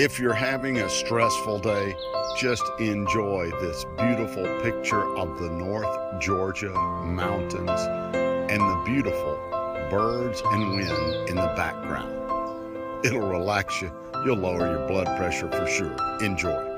If you're having a stressful day, just enjoy this beautiful picture of the North Georgia mountains and the beautiful birds and wind in the background. It'll relax you. You'll lower your blood pressure for sure. Enjoy.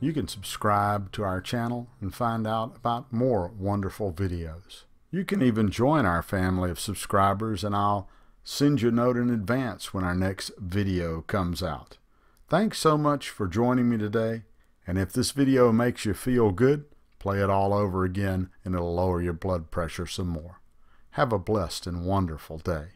You can subscribe to our channel and find out about more wonderful videos. You can even join our family of subscribers, and I'll send you a note in advance when our next video comes out. Thanks so much for joining me today, and if this video makes you feel good, play it all over again and it'll lower your blood pressure some more. Have a blessed and wonderful day.